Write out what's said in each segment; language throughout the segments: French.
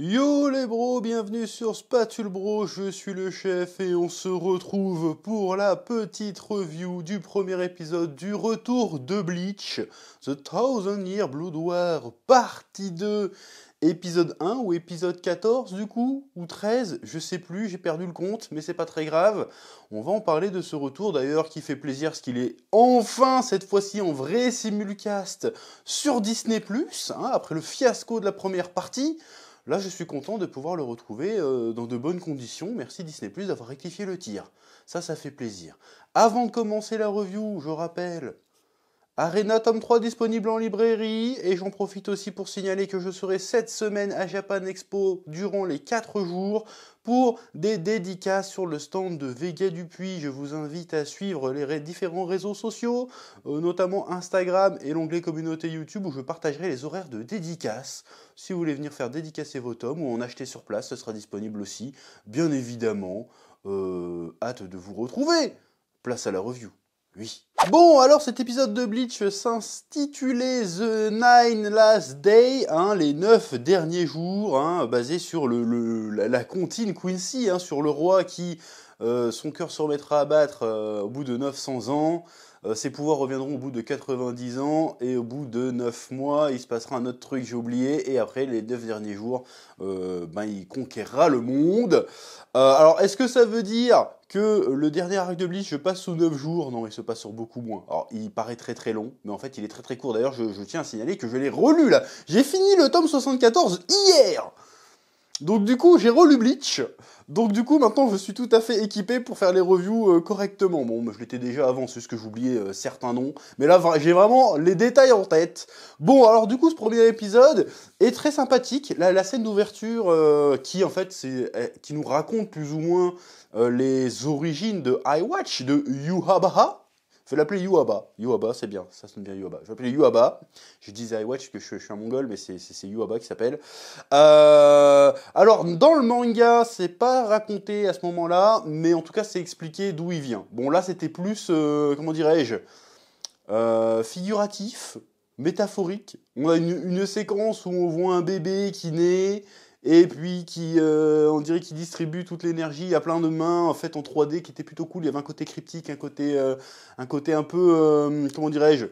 Yo les bros, bienvenue sur Spatule Bro, je suis le chef et on se retrouve pour la petite review du premier épisode du retour de Bleach, The Thousand Year Blood War, partie 2, épisode 1 ou épisode 14 du coup, ou 13, je sais plus, j'ai perdu le compte, mais c'est pas très grave. On va en parler de ce retour d'ailleurs qui fait plaisir parce qu'il est enfin cette fois-ci en vrai simulcast sur Disney+, après le fiasco de la première partie. Là, je suis content de pouvoir le retrouver dans de bonnes conditions. Merci Disney+, d'avoir rectifié le tir. Ça fait plaisir. Avant de commencer la review, je rappelle, Arena tome 3 disponible en librairie. Et j'en profite aussi pour signaler que je serai cette semaine à Japan Expo durant les 4 jours pour des dédicaces sur le stand de Vega Dupuis. Je vous invite à suivre les différents réseaux sociaux, notamment Instagram et l'onglet communauté YouTube où je partagerai les horaires de dédicaces. Si vous voulez venir faire dédicacer vos tomes ou en acheter sur place, ce sera disponible aussi, bien évidemment. Hâte de vous retrouver. Place à la review. Oui. Bon, alors cet épisode de Bleach s'intitulait The Nine Last Day, les 9 derniers jours, basé sur la comptine Quincy, sur le roi qui, son cœur se remettra à battre au bout de 900 ans. Ses pouvoirs reviendront au bout de 90 ans, et au bout de 9 mois, il se passera un autre truc, j'ai oublié, et après, les 9 derniers jours, il conquérera le monde. Alors, est-ce que ça veut dire que le dernier arc de Bleach se passe sous 9 jours? Non, il se passe sur beaucoup moins. Alors, il paraît très très long, mais en fait, il est très très court. D'ailleurs, je tiens à signaler que je l'ai relu, là. J'ai fini le tome 74 hier. Donc du coup, j'ai relu Bleach. Donc du coup, maintenant, je suis tout à fait équipé pour faire les reviews correctement. Bon, je l'étais déjà avant, c'est juste que j'oubliais certains noms. Mais là, j'ai vraiment les détails en tête. Bon, alors du coup, ce premier épisode est très sympathique. La scène d'ouverture qui, en fait, qui nous raconte plus ou moins les origines de iWatch, de Yuhabaha. Je vais l'appeler Yuhaba. Yuhaba, c'est bien, ça sonne bien Yuhaba. Je vais l'appeler Yuhaba. Je disais iWatch parce que je suis un mongol, mais c'est Yuhaba qui s'appelle. Alors, dans le manga, c'est pas raconté à ce moment-là, mais en tout cas, c'est expliqué d'où il vient. Bon, là, c'était plus, comment dirais-je, figuratif, métaphorique. On a une séquence où on voit un bébé qui naît, et puis qui, on dirait qu'il distribue toute l'énergie à plein de mains, en fait, en 3D, qui était plutôt cool. Il y avait un côté cryptique, un côté un peu, comment dirais-je,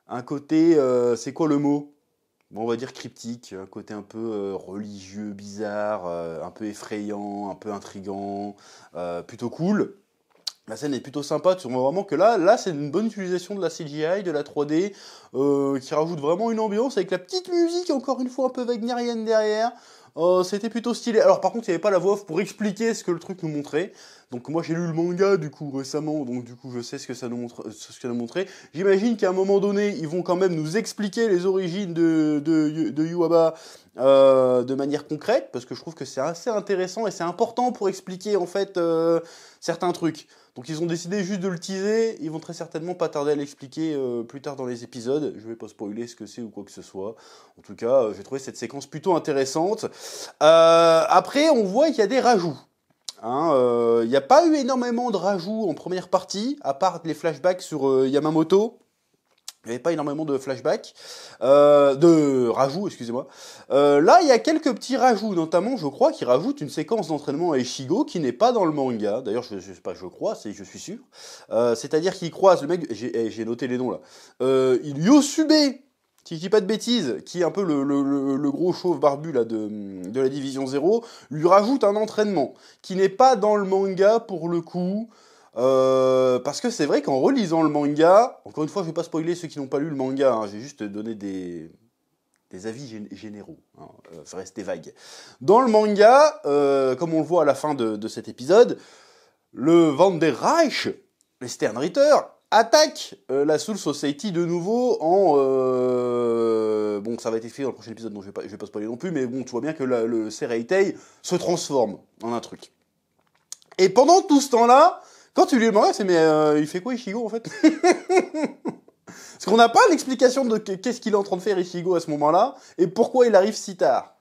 un côté, c'est quoi le mot? Bon, on va dire cryptique, un côté un peu religieux, bizarre, un peu effrayant, un peu intriguant, plutôt cool. La scène est plutôt sympa, tu vois vraiment que là c'est une bonne utilisation de la CGI, de la 3D, qui rajoute vraiment une ambiance avec la petite musique, encore une fois un peu wagnerienne derrière. C'était plutôt stylé. Alors par contre, il n'y avait pas la voix off pour expliquer ce que le truc nous montrait. Donc moi j'ai lu le manga du coup récemment, donc du coup je sais ce que ça nous montre, ce que ça nous montrait. J'imagine qu'à un moment donné, ils vont quand même nous expliquer les origines de Yuaba de manière concrète, parce que je trouve que c'est assez intéressant et c'est important pour expliquer en fait certains trucs. Donc ils ont décidé juste de le teaser, ils vont très certainement pas tarder à l'expliquer plus tard dans les épisodes. Je vais pas spoiler ce que c'est ou quoi que ce soit. En tout cas, j'ai trouvé cette séquence plutôt intéressante. Après, on voit qu'il y a des rajouts. Il n'y a pas eu énormément de rajouts en première partie, à part les flashbacks sur Yamamoto. Il n'y avait pas énormément de flashbacks, de rajouts, excusez-moi. Là, il y a quelques petits rajouts, notamment, je crois, qui rajoutent une séquence d'entraînement à Ichigo qui n'est pas dans le manga. D'ailleurs, je sais pas, je crois, je suis sûr. C'est-à-dire qu'il croise le mec, j'ai noté les noms là. Yosuke, si je dis pas de bêtises, qui est un peu le gros chauve barbu là de la division 0, lui rajoute un entraînement qui n'est pas dans le manga pour le coup. Parce que c'est vrai qu'en relisant le manga, encore une fois, je vais pas spoiler ceux qui n'ont pas lu le manga, j'ai juste donné des avis généraux, ça restait vague. Dans le manga, comme on le voit à la fin de cet épisode, le Vanderreich, les Sternritter, attaque la Soul Society de nouveau en... Bon, ça va être écrit dans le prochain épisode, donc je vais pas spoiler non plus, mais bon, tu vois bien que le Sereitei se transforme en un truc. Et pendant tout ce temps-là, quand tu lis le manga, c'est mais il fait quoi Ichigo en fait? Parce qu'on n'a pas l'explication de qu'est-ce qu'il est en train de faire Ichigo à ce moment-là et pourquoi il arrive si tard.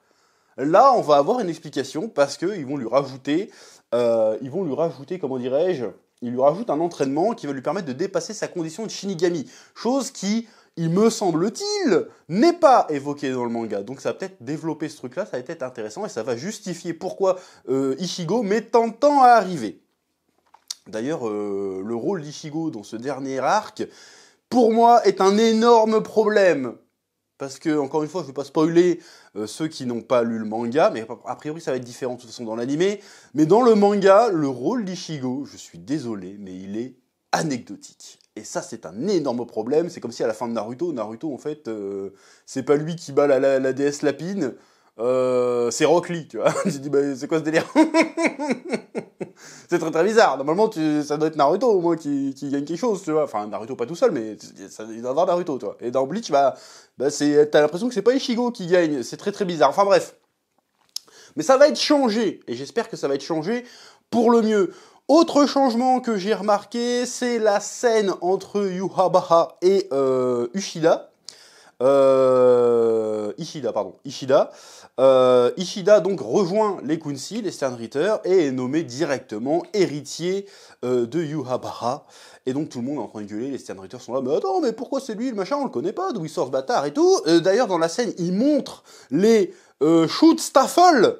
Là, on va avoir une explication parce qu'ils vont lui rajouter, comment dirais-je, ils lui rajoutent un entraînement qui va lui permettre de dépasser sa condition de Shinigami. Chose qui il me semble-t-il, n'est pas évoqué dans le manga. Donc ça va peut-être développer ce truc-là, ça va être intéressant, et ça va justifier pourquoi Ichigo met tant de temps à arriver. D'ailleurs, le rôle d'Ichigo dans ce dernier arc, pour moi, est un énorme problème. Parce que, encore une fois, je ne vais pas spoiler ceux qui n'ont pas lu le manga, mais a priori ça va être différent de toute façon dans l'animé. Mais dans le manga, le rôle d'Ichigo, je suis désolé, mais il est anecdotique. Et ça, c'est un énorme problème. C'est comme si à la fin de Naruto, en fait, c'est pas lui qui bat la déesse Lapine, c'est Rock Lee, tu vois. Tu dis, bah, c'est quoi ce délire? C'est très très bizarre. Normalement, ça doit être Naruto au moins qui gagne quelque chose, tu vois. Enfin, Naruto pas tout seul, mais il doit y avoir Naruto, tu vois. Et dans Bleach, t'as l'impression que c'est pas Ichigo qui gagne. C'est très très bizarre. Enfin bref. Mais ça va être changé. Et j'espère que ça va être changé pour le mieux. Autre changement que j'ai remarqué, c'est la scène entre Yhwach et Ishida. Ishida donc rejoint les Quincy, les Sternritter, et est nommé directement héritier de Yhwach. Et donc tout le monde est en train de gueuler, les Sternritter sont là, mais attends, mais pourquoi c'est lui le machin, on le connaît pas, d'où il sort ce bâtard et tout. D'ailleurs dans la scène, il montre les Schutzstaffel.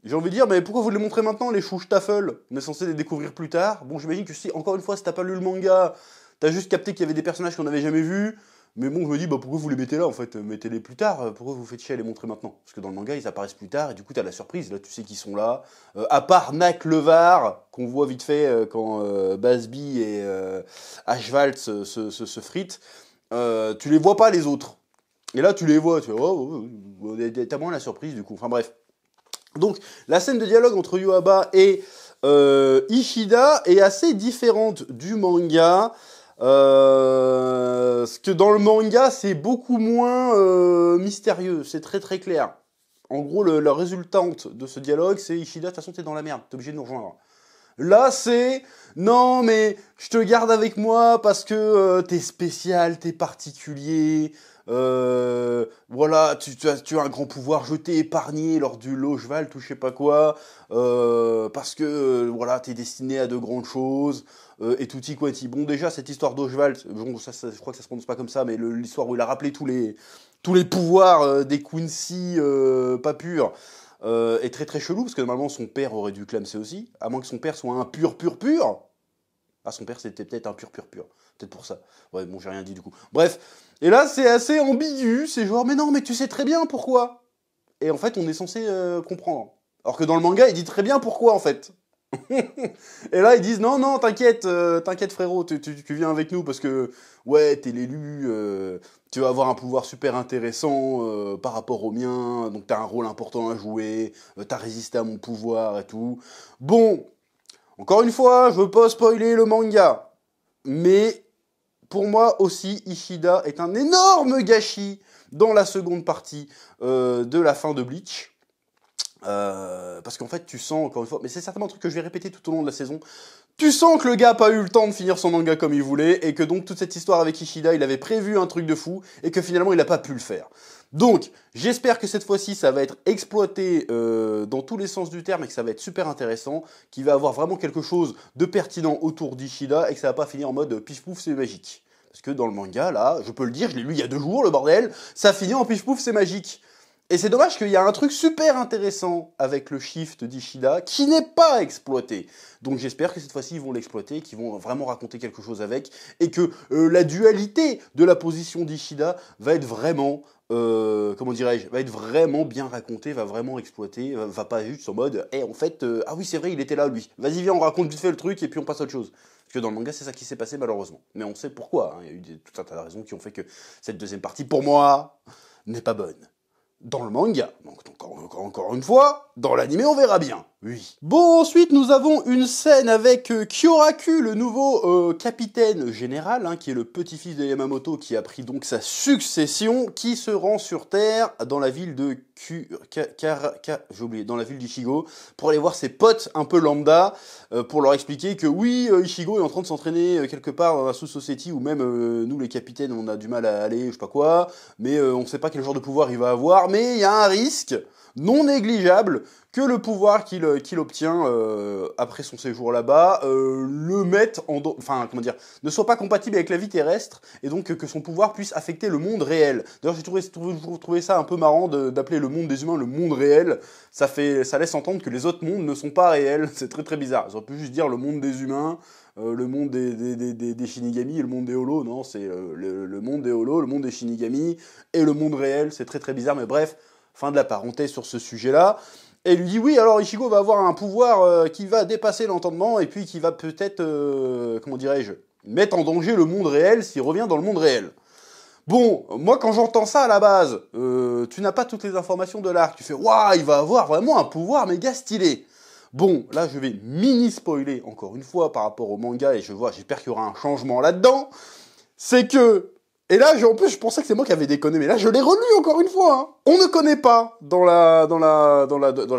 J'ai envie de dire, mais pourquoi vous les montrez maintenant, les Schutzstaffel? On est censé les découvrir plus tard. Bon, j'imagine que si, encore une fois, si t'as pas lu le manga, t'as juste capté qu'il y avait des personnages qu'on n'avait jamais vus. Mais bon, je me dis, bah pourquoi vous les mettez là en fait? Mettez-les plus tard, pourquoi vous faites chier à les montrer maintenant? Parce que dans le manga, ils apparaissent plus tard, et du coup, t'as la surprise, là, tu sais qu'ils sont là. À part Nak Levar, qu'on voit vite fait quand Basby et Ashvald se fritent, tu les vois pas les autres. Et là, tu les vois, tu vois, t'as moins la surprise du coup. Enfin bref. Donc, la scène de dialogue entre Yhwach et Ishida est assez différente du manga. Parce que dans le manga, c'est beaucoup moins mystérieux, c'est très très clair. En gros, la résultante de ce dialogue, c'est Ishida, de toute façon, t'es dans la merde, t'es obligé de nous rejoindre. Là, c'est non, mais je te garde avec moi parce que t'es spécial, t'es particulier. Voilà, tu as un grand pouvoir, je t'ai épargné lors du Lojval, tout je sais pas quoi, parce que voilà, t'es destiné à de grandes choses, et tutti quanti. Bon, déjà, cette histoire d'Ojval, bon, je crois que ça se prononce pas comme ça, mais l'histoire où il a rappelé tous les pouvoirs des Quincy pas purs, est très très chelou, parce que normalement son père aurait dû clamser aussi, à moins que son père soit un pur. Ah, son père c'était peut-être un pur. Peut-être pour ça. Ouais, bon, j'ai rien dit du coup. Bref. Et là, c'est assez ambigu. C'est genre, mais non, mais tu sais très bien pourquoi. Et en fait, on est censé comprendre. Alors que dans le manga, il dit très bien pourquoi, en fait. Et là, ils disent, non, t'inquiète frérot, tu viens avec nous parce que, ouais, t'es l'élu, tu vas avoir un pouvoir super intéressant par rapport au mien, donc t'as un rôle important à jouer, t'as résisté à mon pouvoir et tout. Bon, encore une fois, je veux pas spoiler le manga, mais pour moi aussi, Ishida est un énorme gâchis dans la seconde partie de la fin de Bleach. Parce qu'en fait, tu sens, encore une fois, mais c'est certainement un truc que je vais répéter tout au long de la saison, tu sens que le gars n'a pas eu le temps de finir son manga comme il voulait, et que donc toute cette histoire avec Ishida, il avait prévu un truc de fou, et que finalement il n'a pas pu le faire. Donc, j'espère que cette fois-ci, ça va être exploité dans tous les sens du terme, et que ça va être super intéressant, qu'il va avoir vraiment quelque chose de pertinent autour d'Ishida, et que ça va pas finir en mode pif-pouf, c'est magique. Parce que dans le manga, là, je peux le dire, je l'ai lu il y a 2 jours, le bordel, ça finit en pif-pouf, c'est magique. Et c'est dommage qu'il y a un truc super intéressant avec le shift d'Ishida qui n'est pas exploité. Donc j'espère que cette fois-ci ils vont l'exploiter, qu'ils vont vraiment raconter quelque chose avec, et que la dualité de la position d'Ishida va être vraiment, comment dirais-je, va être vraiment bien racontée, va vraiment exploiter, va pas juste en mode, en fait, ah oui c'est vrai il était là lui, vas-y viens on raconte vite fait le truc et puis on passe à autre chose. Parce que dans le manga c'est ça qui s'est passé malheureusement. Mais on sait pourquoi, hein. Il y a eu tout un tas de raisons qui ont fait que cette deuxième partie, pour moi, n'est pas bonne. Dans le manga. Donc encore une fois, dans l'anime on verra bien. Oui. Bon, ensuite nous avons une scène avec Kyoraku, le nouveau capitaine général, hein, qui est le petit-fils de Yamamoto, qui a pris donc sa succession, qui se rend sur Terre dans la ville de j'ai oublié, dans la ville d'Ichigo, pour aller voir ses potes un peu lambda, pour leur expliquer que oui, Ichigo est en train de s'entraîner quelque part dans la sous-society, où même nous les capitaines on a du mal à aller, je sais pas quoi, mais on sait pas quel genre de pouvoir il va avoir, mais il y a un risque non négligeable que le pouvoir qu'il obtient après son séjour là-bas le mette enfin comment dire, ne soit pas compatible avec la vie terrestre et donc que son pouvoir puisse affecter le monde réel. D'ailleurs j'ai trouvé ça un peu marrant d'appeler le monde des humains le monde réel. Ça laisse entendre que les autres mondes ne sont pas réels. C'est très très bizarre. Ils auraient pu juste dire le monde des humains, le monde des Shinigami et le monde des Holos. Non, c'est le monde des Holos, le monde des Shinigami et le monde réel. C'est très très bizarre, mais bref, fin de la parenthèse sur ce sujet-là. Et il lui dit oui, alors Ichigo va avoir un pouvoir qui va dépasser l'entendement et puis qui va peut-être, comment dirais-je, mettre en danger le monde réel s'il revient dans le monde réel. Bon, moi quand j'entends ça à la base, tu n'as pas toutes les informations de l'arc, tu fais waouh, il va avoir vraiment un pouvoir méga stylé. Bon, là je vais mini-spoiler encore une fois par rapport au manga et j'espère qu'il y aura un changement là-dedans. C'est que, et là en plus je pensais que c'est moi qui avais déconné, mais là je l'ai relu encore une fois. Hein. On ne connaît pas dans la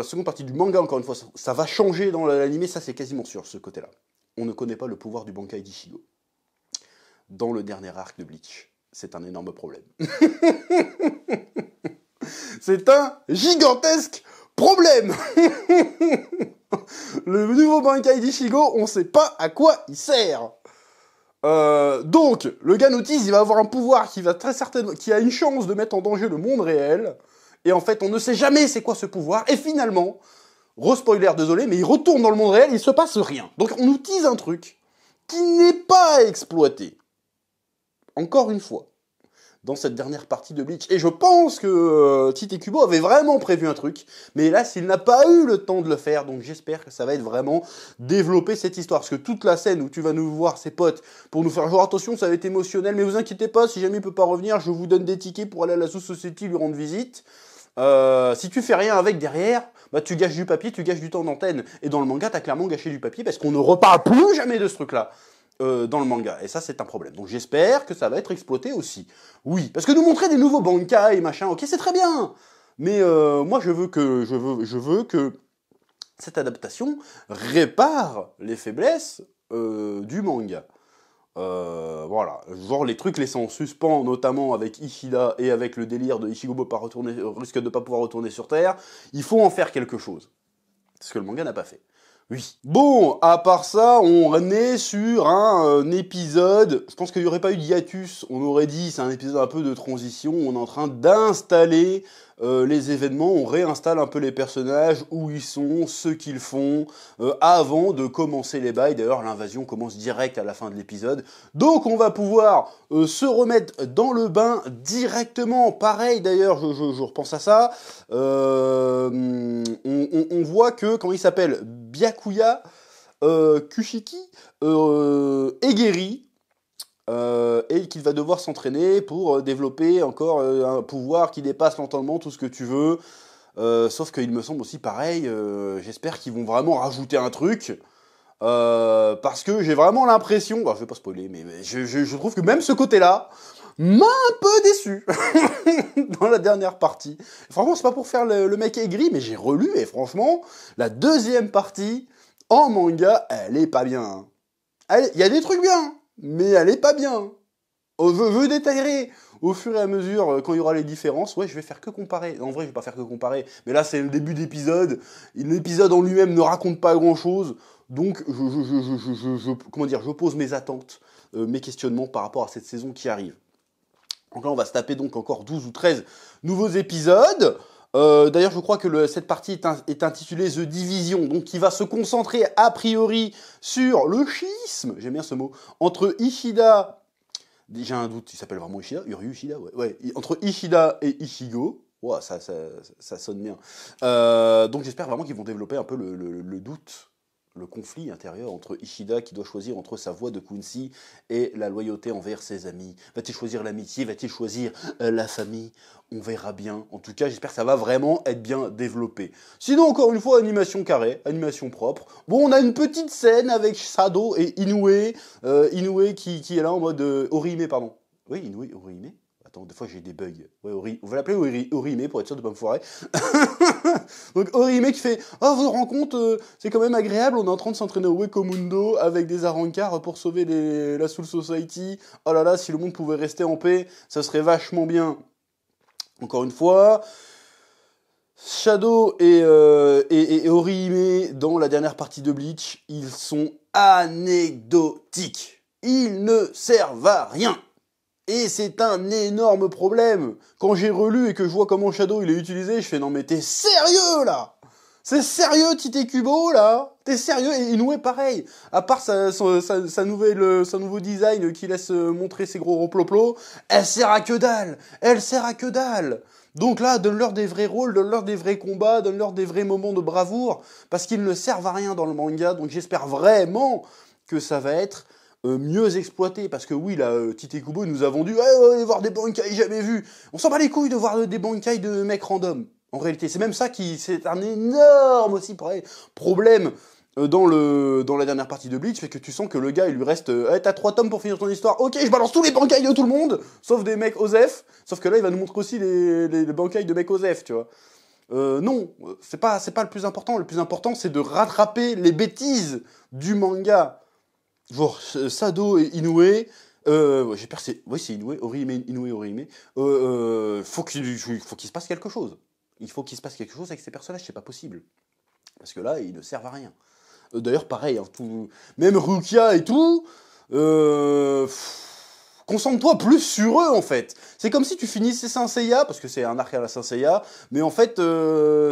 seconde partie du manga encore une fois, ça va changer dans l'anime, ça c'est quasiment sûr ce côté-là. On ne connaît pas le pouvoir du Bankai d'Ichigo dans le dernier arc de Bleach. C'est un énorme problème. C'est un gigantesque problème. Le nouveau Bankai d'Ichigo, on ne sait pas à quoi il sert. Donc, le gars notice, il va avoir un pouvoir qui va très certainement, qui a une chance de mettre en danger le monde réel. Et en fait, on ne sait jamais c'est quoi ce pouvoir. Et finalement, re-spoiler, désolé, mais il retourne dans le monde réel, il se passe rien. Donc, on nous tease un truc qui n'est pas exploité. Encore une fois, dans cette dernière partie de Bleach. Et je pense que Tite Kubo avait vraiment prévu un truc, mais hélas, il n'a pas eu le temps de le faire, donc j'espère que ça va être vraiment développer cette histoire. Parce que toute la scène où tu vas nous voir, ses potes, pour nous faire genre attention, ça va être émotionnel, mais vous inquiétez pas, si jamais il peut pas revenir, je vous donne des tickets pour aller à la Sous Society lui rendre visite. Si tu fais rien avec derrière, bah tu gâches du papier, tu gâches du temps d'antenne. Et dans le manga, t'as clairement gâché du papier parce qu'on ne reparle plus jamais de ce truc-là. Dans le manga, et ça c'est un problème. Donc j'espère que ça va être exploité aussi. Oui, parce que nous montrer des nouveaux Bankai et machin, ok c'est très bien, mais moi je veux que cette adaptation répare les faiblesses du manga. Voilà, genre les trucs laissés en suspens, notamment avec Ishida et avec le délire de Ichigo risque de pas pouvoir retourner sur Terre, il faut en faire quelque chose. C'est ce que le manga n'a pas fait. Oui. Bon, à part ça, on est sur un épisode, je pense qu'il n'y aurait pas eu de hiatus, on aurait dit c'est un épisode un peu de transition, on est en train d'installer les événements, on réinstalle un peu les personnages, où ils sont, ce qu'ils font, avant de commencer les bails. D'ailleurs, l'invasion commence direct à la fin de l'épisode. Donc on va pouvoir se remettre dans le bain directement. Pareil d'ailleurs, je repense à ça. On voit que, comment il s'appelle, Byakuya Kushiki est guéri. Et qu'il va devoir s'entraîner pour développer encore un pouvoir qui dépasse l'entendement, tout ce que tu veux. Sauf qu'il me semble aussi pareil, j'espère qu'ils vont vraiment rajouter un truc. Parce que j'ai vraiment l'impression, je vais pas spoiler, mais je trouve que même ce côté-là m'a un peu déçu dans la dernière partie. Franchement, c'est pas pour faire le mec aigri, mais j'ai relu et franchement, la deuxième partie en manga, elle est pas bien. Il y a des trucs bien, mais elle est pas bien. Je détaillerai au fur et à mesure quand il y aura les différences. Ouais, je vais faire que comparer. En vrai, je vais pas faire que comparer. Mais là, c'est le début d'épisode. L'épisode en lui-même ne raconte pas grand-chose. Donc, je pose mes attentes, mes questionnements par rapport à cette saison qui arrive. Donc là, on va se taper donc encore 12 ou 13 nouveaux épisodes. D'ailleurs, je crois que cette partie est intitulée The Division, donc qui va se concentrer a priori sur le schisme, j'aime bien ce mot, entre Ishida, j'ai un doute, il s'appelle vraiment Ishida, Uryu Ishida, ouais, entre Ishida et Ichigo. Wow, ça sonne bien. Donc j'espère vraiment qu'ils vont développer un peu le doute, le conflit intérieur entre Ishida qui doit choisir entre sa voix de Quincy et la loyauté envers ses amis. Va-t-il choisir l'amitié? Va-t-il choisir la famille? On verra bien. En tout cas, j'espère que ça va vraiment être bien développé. Sinon, encore une fois, animation carrée, animation propre. Bon, on a une petite scène avec Sado et Inoue. Inoue qui est là en mode... Orihime, pardon. Oui, Inoue, Orihime. Attends, des fois j'ai des bugs. Ouais, on va l'appeler Orihime pour être sûr de ne pas me foirer. Donc Orihime qui fait « Oh, votre rencontre, c'est quand même agréable, on est en train de s'entraîner au Wekomundo avec des arancars pour sauver la Soul Society. Oh là là, si le monde pouvait rester en paix, ça serait vachement bien. » Encore une fois, Shadow et Orihime, dans la dernière partie de Bleach, ils sont anecdotiques. Ils ne servent à rien. Et c'est un énorme problème. Quand j'ai relu et que je vois comment Shadow il est utilisé, je fais non mais t'es sérieux là? C'est sérieux Tite Kubo là? T'es sérieux? Et Inoue pareil. À part sa nouveau design qui laisse montrer ses gros roploplos, elle sert à que dalle. Elle sert à que dalle. Donc là, donne-leur des vrais rôles, donne-leur des vrais combats, donne-leur des vrais moments de bravoure, parce qu'ils ne servent à rien dans le manga. Donc j'espère vraiment que ça va être mieux exploité, parce que oui, là, Tite Kubo nous a vendu, on va aller voir des bankai jamais vus. On s'en bat les couilles de voir des bankai de mecs random. En réalité, c'est même ça qui, c'est un énorme aussi problème dans la dernière partie de Bleach, c'est que tu sens que le gars, il lui reste, t'as 3 tomes pour finir ton histoire, ok, je balance tous les bankai de tout le monde, sauf des mecs OSEF, sauf que là, il va nous montrer aussi les bankai de mecs OSEF, tu vois. Non, c'est pas le plus important, c'est de rattraper les bêtises du manga. Genre, Sado et Inoue, j'ai peur c'est Inoue, Orihime, Inoue, Orihime, faut qu'il se passe quelque chose. Il faut qu'il se passe quelque chose avec ces personnages, c'est pas possible. Parce que là, ils ne servent à rien. D'ailleurs, pareil, hein, même Rukia et tout, concentre-toi plus sur eux, en fait. C'est comme si tu finissais Saint Seiya, parce que c'est un arc à la Saint Seiya, mais en fait,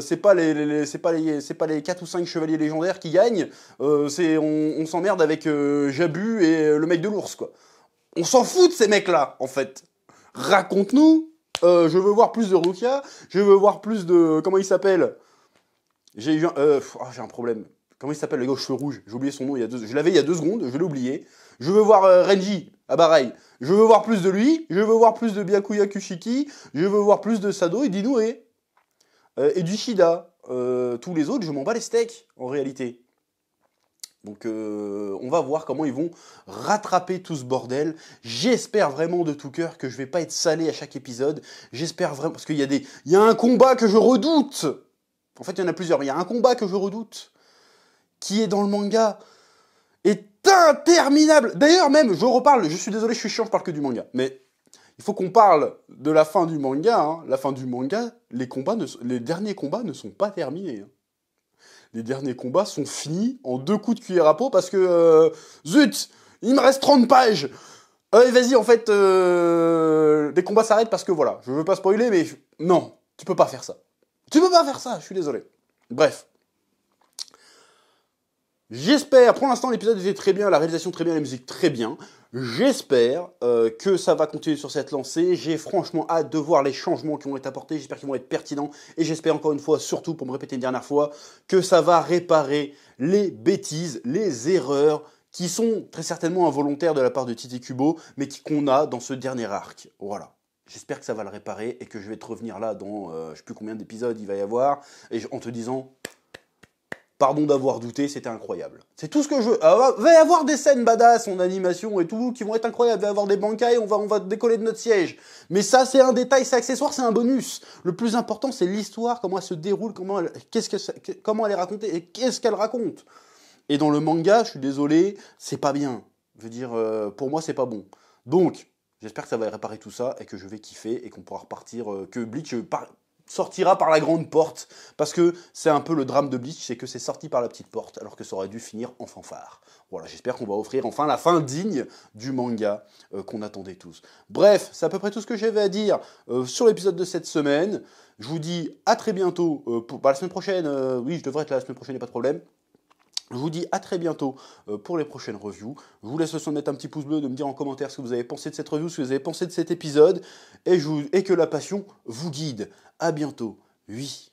c'est pas les 4 ou 5 chevaliers légendaires qui gagnent, on s'emmerde avec Jabu et le mec de l'ours, quoi. On s'en fout de ces mecs-là, en fait. Raconte-nous. Je veux voir plus de Rukia. Je veux voir plus de... Comment il s'appelle? J'ai un problème. Comment il s'appelle le gars aux cheveux rouges? J'ai oublié son nom je l'avais il y a 2 secondes, je l'ai oublié. Je veux voir Renji à Barail. Je veux voir plus de lui. Je veux voir plus de Byakuya Kushiki. Je veux voir plus de Sado et d'Inoue. Et du Shida. Tous les autres, je m'en bats les steaks, en réalité. Donc on va voir comment ils vont rattraper tout ce bordel. J'espère vraiment de tout cœur que je vais pas être salé à chaque épisode. J'espère vraiment, parce qu'il y a un combat que je redoute. En fait, il y en a plusieurs, mais il y a un combat que je redoute, qui est dans le manga, est interminable. D'ailleurs même, je reparle, je suis désolé, je suis chiant, je parle que du manga. Mais il faut qu'on parle de la fin du manga. Hein. La fin du manga, les derniers combats ne sont pas terminés. Hein. Les derniers combats sont finis en 2 coups de cuillère à peau parce que, zut, il me reste 30 pages. Vas-y, en fait, les combats s'arrêtent parce que voilà, je veux pas spoiler, mais non, tu peux pas faire ça. Tu peux pas faire ça, je suis désolé. Bref. J'espère, pour l'instant l'épisode était très bien, la réalisation très bien, la musique très bien. J'espère que ça va continuer sur cette lancée. J'ai franchement hâte de voir les changements qui vont être apportés. J'espère qu'ils vont être pertinents. Et j'espère encore une fois, surtout pour me répéter une dernière fois, que ça va réparer les bêtises, les erreurs qui sont très certainement involontaires de la part de Tite Kubo, mais qu'on a dans ce dernier arc. Voilà. J'espère que ça va le réparer et que je vais te revenir là dans je sais plus combien d'épisodes il va y avoir, et en te disant... Pardon d'avoir douté, c'était incroyable. C'est tout ce que je veux. Il va y avoir des scènes badass en animation et tout qui vont être incroyables. Il va y avoir des bankai, on va décoller de notre siège. Mais ça, c'est un détail, c'est accessoire, c'est un bonus. Le plus important, c'est l'histoire, comment elle se déroule, comment elle est racontée et qu'est-ce qu'elle raconte. Et dans le manga, je suis désolé, c'est pas bien. Je veux dire, pour moi, c'est pas bon. Donc, j'espère que ça va réparer tout ça et que je vais kiffer et qu'on pourra repartir, que Bleach sortira par la grande porte, parce que c'est un peu le drame de Bleach, c'est que c'est sorti par la petite porte, alors que ça aurait dû finir en fanfare. Voilà, j'espère qu'on va offrir enfin la fin digne du manga qu'on attendait tous. Bref, c'est à peu près tout ce que j'avais à dire sur l'épisode de cette semaine. Je vous dis à très bientôt, la semaine prochaine, oui, je devrais être là la semaine prochaine, il n'y a pas de problème. Je vous dis à très bientôt pour les prochaines reviews. Je vous laisse le soin de mettre un petit pouce bleu, de me dire en commentaire ce que vous avez pensé de cette review, ce que vous avez pensé de cet épisode, et que la passion vous guide. À bientôt. Oui.